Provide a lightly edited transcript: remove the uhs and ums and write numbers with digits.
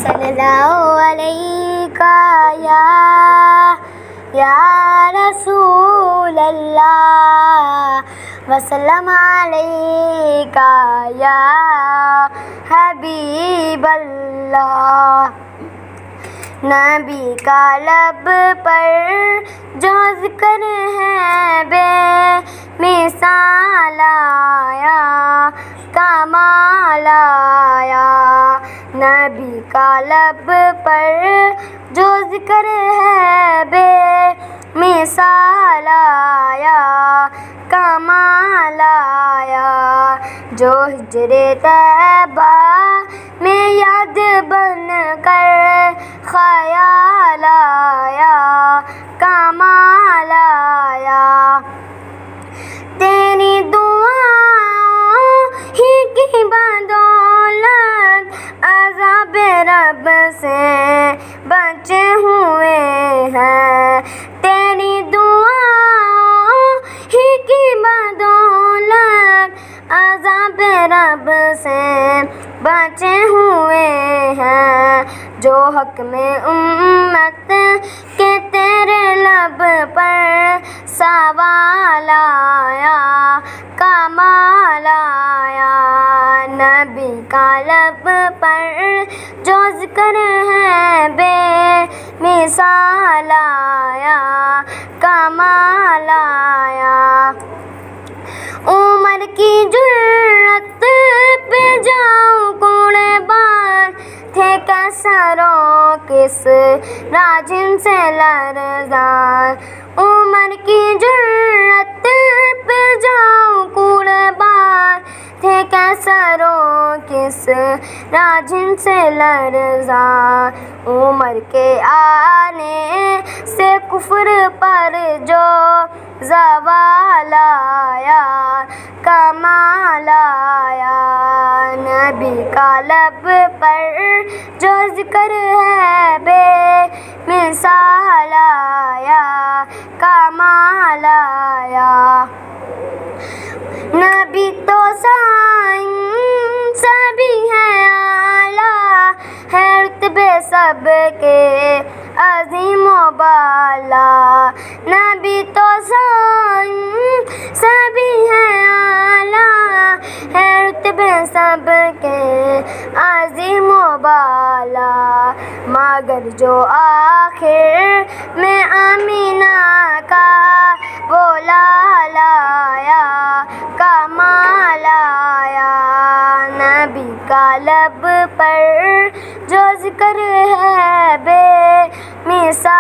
صلی اللہ علیہ یا رسول اللہ وسلم علیہ یا حبیب اللہ. نبی کا لب پر جو ذکر ہے بے مثال آیا کمال آیا. نبی کا لب پر جو ذکر ہے بے مثال آیا کمال آیا. جو ہجر طیبہ میں یاد بن کر خیال آیا کمال آیا. تیری دعاؤں ہی کی بدولت عذاب رب سے بچے ہوئے ہیں. تیری دعاؤں ہی کی بدولت عذاب رب سے بچے ہوئے ہیں. جو حق میں امت کے تیرے لب پر سوال آیا کمال آیا. نبی کا لب پر جو ذکر ہے بے مثال آیا کمال آیا. عمر کی جرأت پہ جاؤں قربان تھے کیسروں کس راجن سے لرزان. عمر کی جرأت پہ جاؤں قربان تھے کیسروں کس راجن سے لرزان. عمر کے آنے سے کفر پر جو زوال آیا کمال آیا. نبی کا لب پر جو ذکر ہے بے مثال آیا کمال آیا. نبی تو سائنس بھی ہے اعلیٰ ہے رتبے سب کے عظیم و بالا. نبی تو سائنس بھی ہے اعلیٰ ہے رتبے سب کے عظیم و بالا. مگر جو آخر میں آمینہ کا وہ لال آیا کمال آیا. نبی کا لب پر جو ذکر ہے بے مثال